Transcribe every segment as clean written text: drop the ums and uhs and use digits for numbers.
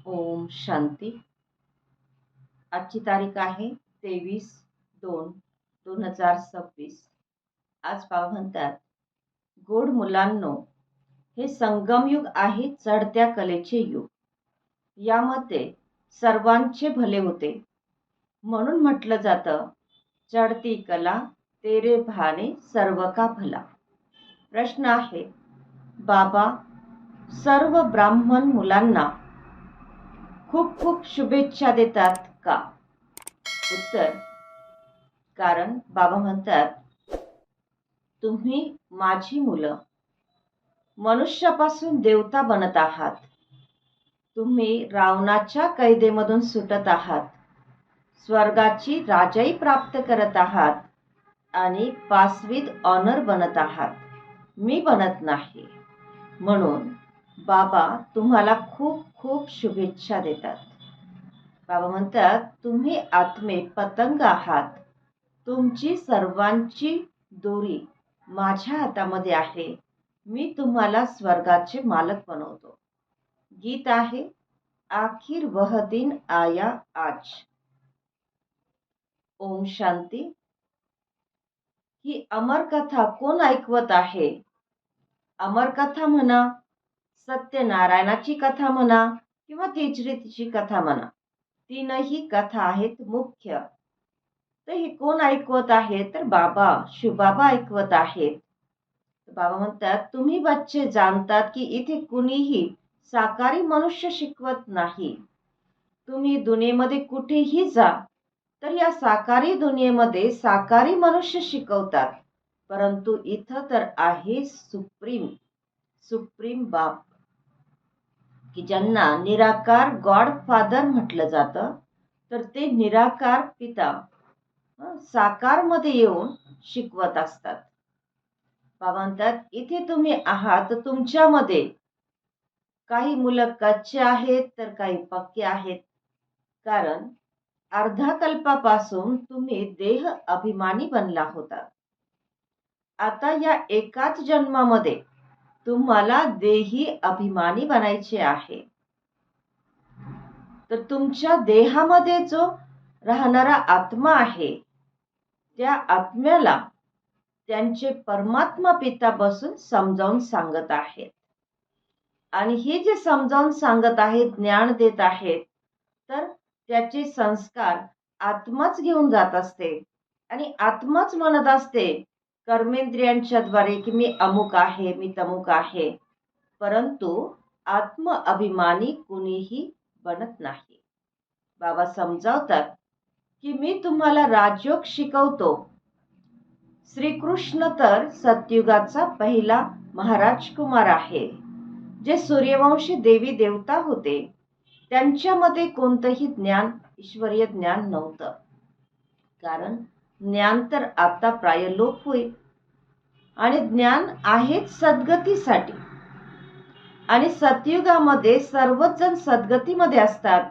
ओम शांती. आजची तारीख आहे 23/2/2026. आज बाबा म्हणतात, गोड मुलांनो, हे संगमयुग आहे, चढत्या कलेचे युग. यामध्ये सर्वांचे भले होते. म्हणून म्हटलं जातं, चढती कला तेरे भाने सर्व का भला. प्रश्न आहे, बाबा सर्व ब्राह्मण मुलांना खूप खूप शुभेच्छा देतात का? उत्तर, कारण बाबा म्हणतात, तुम्ही माझी मुलं मनुष्यापासून देवता बनत आहात. तुम्ही रावणाच्या कैदेमधून सुटत आहात. स्वर्गाची राजाई प्राप्त करत आहात आणि पासवीत ऑनर बनत आहात. मी बनत नाही. म्हणून बाबा तुम्हाला खूप खूप शुभेच्छा देतात. बाबा म्हणतात, तुम्ही आत्मे पतंग आहात. तुमची सर्वांची दोरी माझ्या हातामध्ये आहे. मी तुम्हाला स्वर्गाचे मालक बनवतो. गीत आहे, आखिर वह दिन आया आज. ओम शांती. ही अमर कथा कोण ऐकवत आहे? अमर कथा म्हणा, सत्यनारायणाची कथा म्हणा किंवा तिची कथा म्हणा, तीनही कथा आहेत मुख्य. तर हे कोण ऐकवत आहे? तर बाबा शिवबाबा ऐकवत आहेत. बाबा म्हणतात, तुम्ही बच्चे जाणतात की इथे कुणीही साकारी मनुष्य शिकवत नाही. तुम्ही दुनियेमध्ये कुठेही जा तर या साकारी दुनियेमध्ये साकारी मनुष्य शिकवतात. परंतु इथं तर आहे सुप्रीम बाप, की ज्यांना निराकार गॉड फादर म्हटलं जातं. तर ते निराकार पिता साकार मध्ये येऊन शिकवत असतात. बाबा म्हणतात, इथे तुम्ही आहात तर तुमच्यामध्ये काही मुलं कच्चे आहेत तर काही पक्के आहेत. कारण अर्धा कल्पापासून तुम्ही देह अभिमानी बनला होता. आता या एकाच जन्मामध्ये तुम्हाला देही अभिमानी बनायचे आहे. तर तुमच्या देहामध्ये जो राहणारा आत्मा आहे, त्या आत्म्याला त्यांचे परमात्मा पिता बसून समजावून सांगत आहेत. आणि हे जे समजावून सांगत आहेत, ज्ञान देत आहेत, तर त्याचे संस्कार आत्माच घेऊन जात असते आणि आत्माच म्हणत असते कर्मेंद्रियांच्या द्वारे की मी अमुक आहे, मी तमुक आहे. परंतु आत्म अभिमानी कुणीही बनत नाही. बाबा समजावतात की मी तुम्हाला राजयोग शिकवतो. श्रीकृष्ण तर सतयुगाचा पहिला महाराज कुमार आहे. जे सूर्यवंशी देवी देवता होते, त्यांच्यामध्ये कोणतंही ज्ञान, ईश्वरीय ज्ञान नव्हतं. कारण ज्ञान तर आता प्राय लोप होईल. आणि ज्ञान आहेच सद्गतीसाठी. आणि सतयुगामध्ये सर्वच जण सद्गतीमध्ये असतात.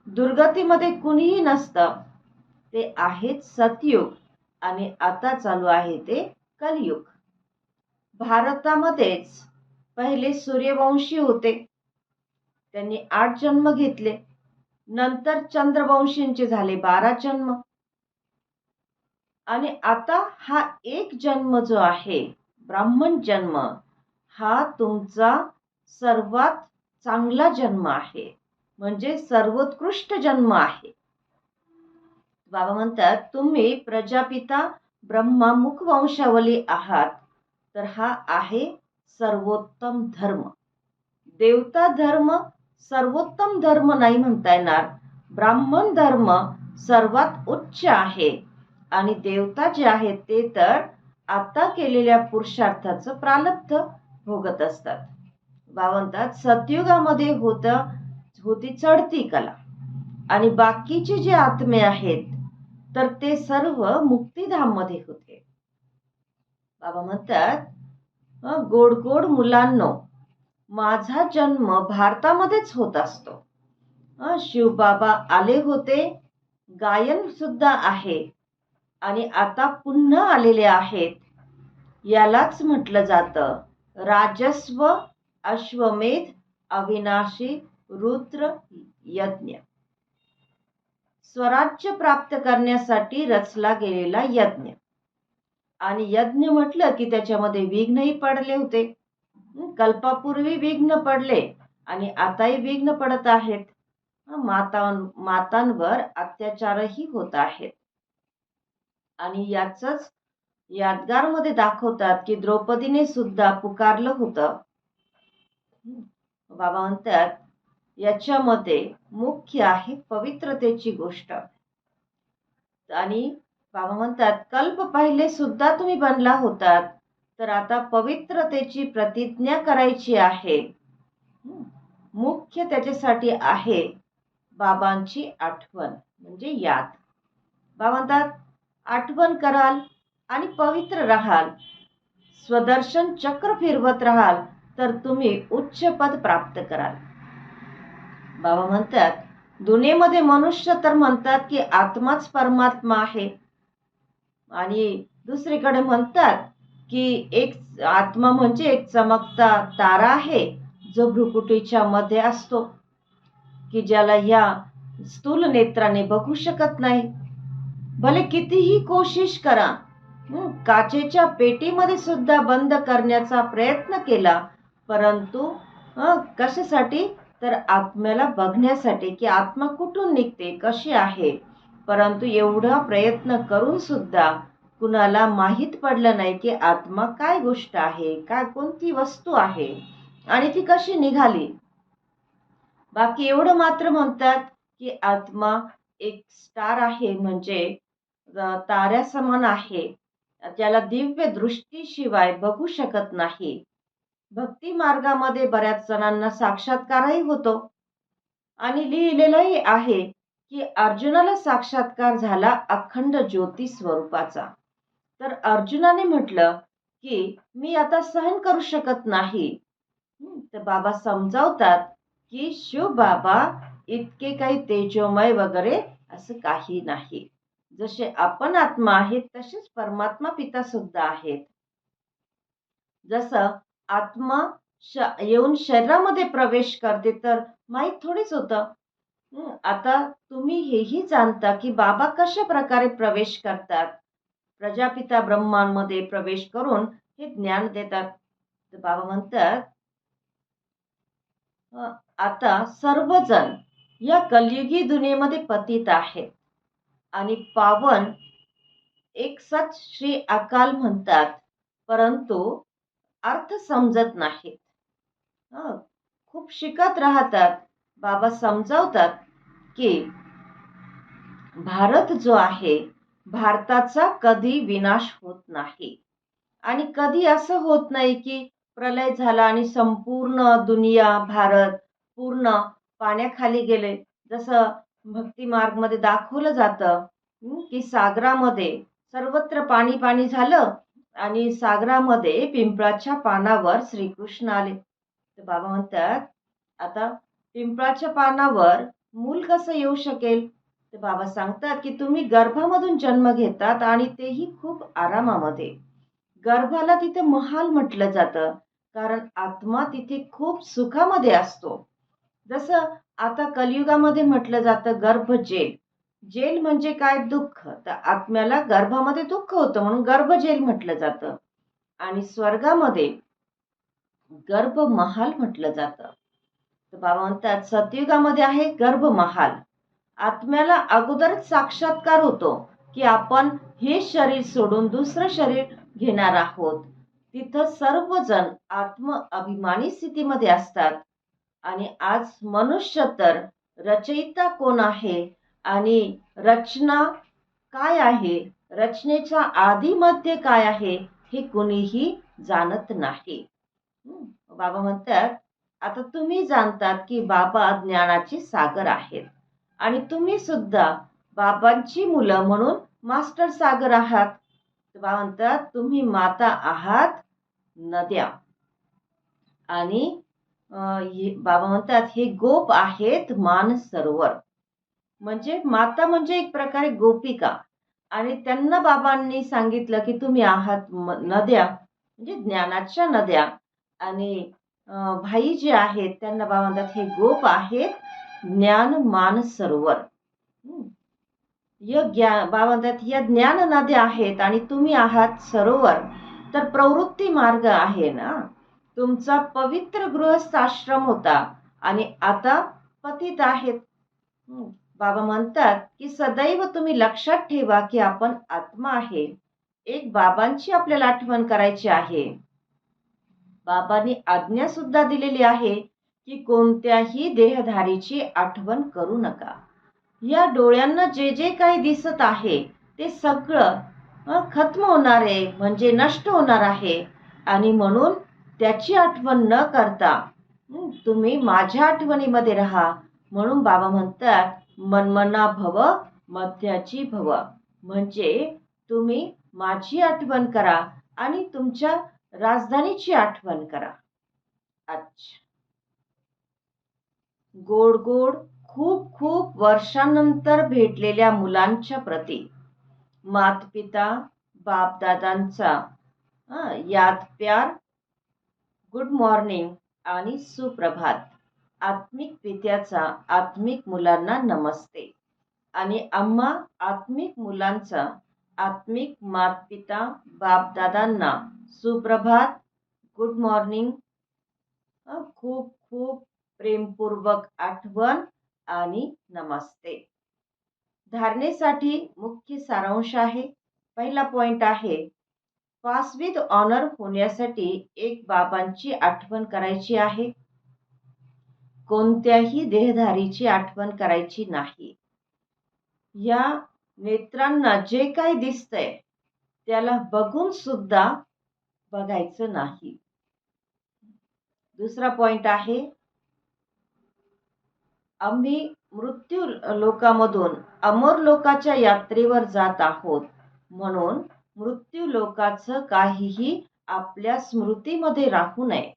दुर्गतीमध्ये कुणीही नसतं. ते आहेत सतयुग आणि आता चालू आहे ते कलियुग. भारतामध्येच पहिले सूर्यवंशी होते. त्यांनी 8 जन्म घेतले. नंतर चंद्रवंशींचे झाले 12 जन्म. आणि आता हा एक जन्म जो आहे, ब्राह्मण जन्म, हा तुमचा सर्वात चांगला जन्म आहे. म्हणजे सर्वोत्कृष्ट जन्म आहे. बाबा म्हणतात, तुम्ही प्रजापिता ब्रह्मा मुख वंशावली आहात. तर हा आहे सर्वोत्तम धर्म. देवता धर्म सर्वोत्तम धर्म नाही म्हणता येणार. ब्राह्मण धर्म सर्वात उच्च आहे आणि देवता जे आहेत ते तर आता केलेल्या पुरुषार्थाचं प्रारब्ध भोगत असतात. बाबा म्हणतात, सतयुगामध्ये होती चढती कला आणि बाकीचे जे आत्मे आहेत तर ते सर्व मुक्तिधाम मध्ये होते. बाबा म्हणतात, गोड गोड मुलांनो, माझा जन्म भारतामध्येच होत असतो. शिवबाबा आले होते, गायन सुद्धा आहे आणि आता पुन्हा आलेले आहेत. यालाच म्हटलं जातं राजस्व अश्वमेध अविनाशी रुद्र यज्ञ. स्वराज्य प्राप्त करण्यासाठी रचला गेलेला यज्ञ. आणि यज्ञ म्हटलं की त्याच्यामध्ये विघ्नही पडले होते. कल्पापूर्वी विघ्न पडले आणि आताही विघ्न पडत आहेत. मातांवर अत्याचारही होत आहेत. आणि याचंच यादगारमध्ये दाखवतात की द्रौपदीने सुद्धा पुकारलं होतं. बाबा म्हणतात याच्यामध्ये मुख्य आहे पवित्रतेची गोष्ट. आणि बाबा म्हणतात कल्प पहिले सुद्धा तुम्ही बनला होतात, तर आता पवित्रतेची प्रतिज्ञा करायची आहे. मुख्य त्याच्यासाठी आहे बाबांची आठवण म्हणजे याद. बाबा म्हणतात आठवण कराल आणि पवित्र राहाल, स्वदर्शन चक्र फिरवत राहाल, तर तुम्ही उच्च पद प्राप्त कराल. बाबा म्हणतात दुनियेमध्ये मनुष्य तर म्हणतात की आत्माच परमात्मा आहे, आणि दुसरीकडे म्हणतात की एक आत्मा म्हणजे एक चमकता तारा आहे जो भ्रुकुटीच्या मध्ये असतो, की ज्याला या स्थूल नेत्राने बघू शकत नाही. भले कितीही कोशिश करा, काचेच्या पेटीमध्ये सुद्धा बंद करण्याचा प्रयत्न केला, परंतु कशासाठी, तर आत्म्याला बघण्यासाठी की आत्मा कुठून निघते, कशी आहे. परंतु एवढा प्रयत्न करून सुद्धा कुणाला माहीत पडलं नाही की आत्मा काय गोष्ट आहे, काय कोणती वस्तू आहे आणि ती कशी निघाली. बाकी एवढं मात्र म्हणतात की आत्मा एक स्टार आहे, म्हणजे ताऱ्यासमान आहे, ज्याला दिव्य दृष्टीशिवाय बघू शकत नाही. भक्ती मार्गामध्ये बऱ्याच जणांना साक्षात्कारही होतो. आणि लिहिलेलंही आहे की अर्जुनाला साक्षात्कार झाला अखंड ज्योती स्वरूपाचा. तर अर्जुनाने म्हटलं की मी आता सहन करू शकत नाही. तर बाबा समजावतात की शिव बाबा इतके काही तेजोमय वगैरे असं काही नाही. जसे आपण आत्मा आहेत तसेच परमात्मा पिता सुद्धा आहेत. जसं आत्मा येऊन शरीरामध्ये प्रवेश करते तर माहीत थोडीच होतं. आता तुम्ही हेही जाणता की बाबा कशा प्रकारे प्रवेश करतात. प्रजापिता ब्रह्मांमध्ये प्रवेश करून हे ज्ञान देतात. तर बाबा म्हणतात आता सर्वजण या कलियुगी दुनियेमध्ये पतित आहेत आणि पावन एक सच श्री अकाल म्हणतात, परंतु अर्थ समजत नाहीत. खूप शिकत राहतात. बाबा समजावतात की भारत जो आहे, भारताचा कधी विनाश होत नाही आणि कधी असं होत नाही की प्रलय झाला आणि संपूर्ण दुनिया भारत पूर्ण पाण्याखाली गेले. जसं भक्ती मार्ग मध्ये दाखवलं जातं की सागरामध्ये सर्वत्र पाणी पाणी झालं आणि सागरामध्ये पिंपळाच्या पानावर श्रीकृष्ण आले. तर बाबा म्हणतात आता पिंपळाच्या पानावर मूल कसं येऊ शकेल. तर बाबा सांगतात की तुम्ही गर्भामधून जन्म घेतात आणि तेही खूप आरामामध्ये. गर्भाला तिथे महाल म्हटलं जातं, कारण आत्मा तिथे खूप सुखामध्ये असतो. जसं आता कलियुगामध्ये म्हटलं जातं गर्भ जेल. जेल म्हणजे काय, दुःख. तर आत्म्याला गर्भामध्ये दुःख होतं म्हणून गर्भ जेल म्हटलं जातं. आणि स्वर्गामध्ये गर्भ महाल म्हटलं जातं. तर बाबा म्हणतात सतयुगामध्ये आहे गर्भ महाल. आत्म्याला अगोदरच साक्षात्कार होतो की आपण हे शरीर सोडून दुसरं शरीर घेणार आहोत. तिथं सर्वजण आत्म अभिमानी स्थितीमध्ये असतात. आणि आज मनुष्य तर रचयिता कोण आहे आणि रचना काय आहे, रचनेचा आधी मध्य काय आहे, हे कुणीही जाणत नाही. बाबा म्हणतात आता तुम्ही जाणतात की बाबा ज्ञानाचे सागर आहेत आणि तुम्ही सुद्धा बाबांची मुलं म्हणून मास्टर सागर आहात. बाबा म्हणतात तुम्ही माता आहात नद्या आणि बाबा म्हणतात हे गोप आहेत मानसरोवर. म्हणजे माता म्हणजे एक प्रकारे गोपिका, आणि त्यांना बाबांनी सांगितलं की तुम्ही आहात नद्या म्हणजे ज्ञानाच्या नद्या. आणि भाई जे आहेत त्यांना बाबा म्हणतात हे गोप आहेत ज्ञान मान सरोवर. बाबा म्हणतात या ज्ञान नद्या आहेत आणि तुम्ही आहात सरोवर. तर प्रवृत्ती मार्ग आहे ना. तुमचा पवित्र गृहस्थ आश्रम होता आणि आता पतित आहेत. बाबा म्हणतात की सदैव तुम्ही लक्षात ठेवा की आपण आत्मा आहे. एक बाबांची आपल्याला आठवण करायची आहे. बाबांनी आज्ञा सुद्धा दिलेली आहे की कोणत्याही देहधारीची आठवण करू नका. या डोळ्यांना जे जे काही दिसत आहे ते सगळं खत्म होणार आहे, म्हणजे नष्ट होणार आहे. आणि म्हणून त्याची आठवण न करता तुम्ही माझ्या आठवणीमध्ये राहा. म्हणून बाबा म्हणतात मनमना भव मध्याची भव, म्हणजे तुम्ही माझी आठवण करा आणि तुमच्या राजधानीची आठवण करा. अच्छा. गोड गोड खूप खूप वर्षांनंतर भेटलेल्या मुलांच्या प्रती मातपिता बापदादांचा याद प्यार, गुड मॉर्निंग आणि सुप्रभात. आत्मिक पित्याचा आत्मिक मुलांना नमस्ते आणि आम्हा आत्मिक मुलांचा आत्मिक मातपिता बापदादांना सुप्रभात, गुड मॉर्निंग, खूप खूप प्रेमपूर्वक आठवण आणि नमस्ते. धारणेसाठी मुख्य सारांश आहे. पहिला पॉइंट आहे पास विथ ऑनर होण्यासाठी एक बाबांची आठवण करायची आहे. कोणत्याही देहधारीची आठवण करायची नाही. या नेत्रांना जे काही दिसतंय त्याला बघून सुद्धा बघायचं नाही. दुसरा पॉइंट आहे आम्ही मृत्यू लोकामधून अमर लोकाच्या यात्रेवर जात आहोत. म्हणून मृत्यू लोकाचं काहीही आपल्या स्मृतीमध्ये राहू नये.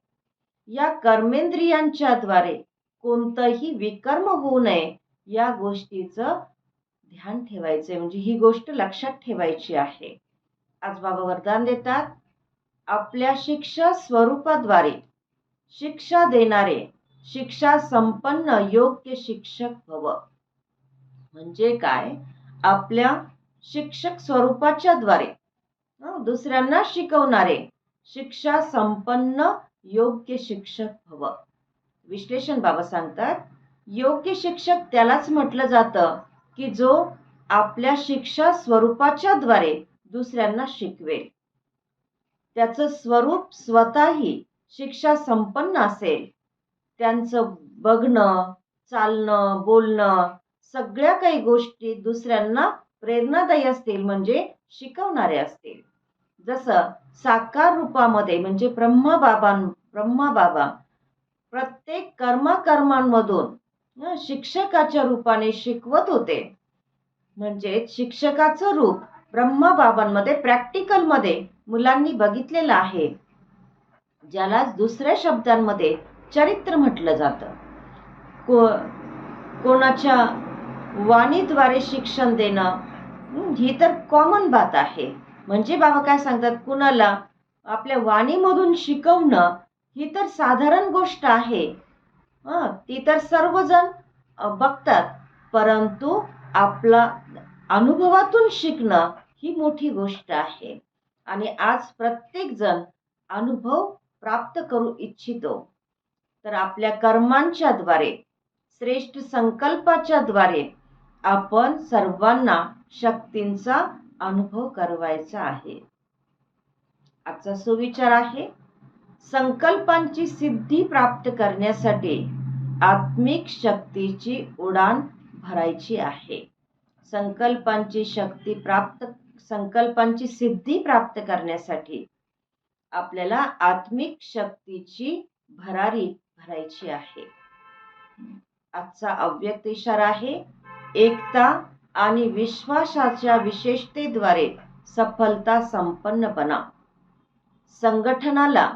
या कर्मेंद्रियांच्या द्वारे कोणतंही विकर्म होऊ नये या गोष्टीचं ध्यान ठेवायचे, म्हणजे ही गोष्ट लक्षात ठेवायची आहे. आज बाबा वरदान देतात आपल्या शिक्षा स्वरूपाद्वारे शिक्षा देणारे शिक्षा संपन्न योग्य शिक्षक भव. म्हणजे काय, आपल्या शिक्षक स्वरूपाच्या द्वारे दुसऱ्यांना शिकवणारे शिक्षा संपन्न योग्य शिक्षक भव. विश्लेषण बाबा सांगतात योग्य शिक्षक त्यालाच म्हटलं जातं की जो आपल्या शिक्षा स्वरूपाच्या द्वारे दुसऱ्यांना शिकवेल. त्याचं स्वरूप स्वतःही शिक्षा संपन्न असेल. त्यांचं बघणं, चालणं, बोलणं सगळ्या काही गोष्टी दुसऱ्यांना प्रेरणादायी असतील, म्हणजे शिकवणारे असतील. जसं साकार रूपामध्ये म्हणजे ब्रह्मा बाबा प्रत्येक कर्मांमधून शिक्षकाच्या रूपाने शिकवत होते. म्हणजे शिक्षकाचं रूप ब्रह्मा बाबांमध्ये प्रॅक्टिकलमध्ये मुलांनी बघितलेलं आहे, ज्याला दुसऱ्या शब्दांमध्ये चरित्र म्हटलं जातं. कोणाच्या वाणीद्वारे शिक्षण देणं ही तर कॉमन बात आहे. म्हणजे बाबा काय सांगतात, कुणाला आपल्या वाणीमधून शिकवणं ही तर साधारण गोष्ट आहे. ती तर सर्वजण बघतात, परंतु आपला अनुभवातून शिकणं ही मोठी गोष्ट आहे. आणि आज प्रत्येक जण अनुभव प्राप्त करू इच्छितो. तर आपल्या कर्मांच्या द्वारे श्रेष्ठ संकल्पाच्या द्वारे आपण सर्वांना शक्तींचा अनुभव करवायचा आहे. आजचा सुविचार आहे संकल्पांची सिद्धी प्राप्त करण्यासाठी आत्मिक शक्तीची उडान भरायची आहे. संकल्पांची सिद्धी प्राप्त करण्यासाठी आपल्याला आत्मिक शक्तीची भरारी भरायची आहे. आजचा अव्यक्त इशारा आहे एकता आणि विश्वासाच्या विशेषतेद्वारे सफलता संपन्न बना. संघटनाला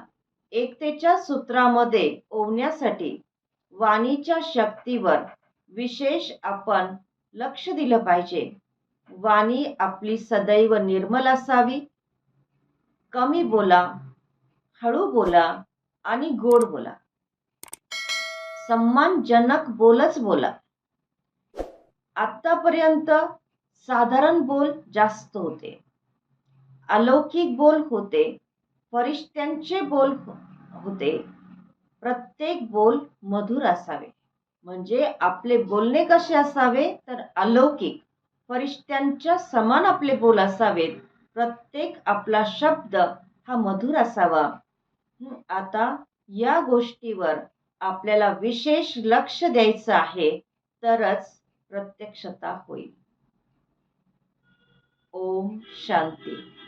एकतेच्या सूत्रामध्ये ओवण्यासाठी वाणीच्या शक्तीवर विशेष आपण लक्ष दिलं पाहिजे. वाणी आपली सदैव निर्मल असावी. कमी बोला, हळू बोला आणि गोड बोला. सन्मानजनक बोलच बोला. आतापर्यंत साधारण बोल जास्त होते, अलौकिक बोल होते, फरिश्त्यांचे बोल होते. प्रत्येक बोल मधुर असावे. म्हणजे आपले बोलणे कसे असावे तर अलौकिक, फरिश्त्यांच्या समान आपले बोल असावेत. प्रत्येक आपला शब्द हा मधुर असावा. आता या गोष्टीवर आपल्याला विशेष लक्ष द्यायचं आहे, तरच प्रत्यक्षता होईल. ओम शांती.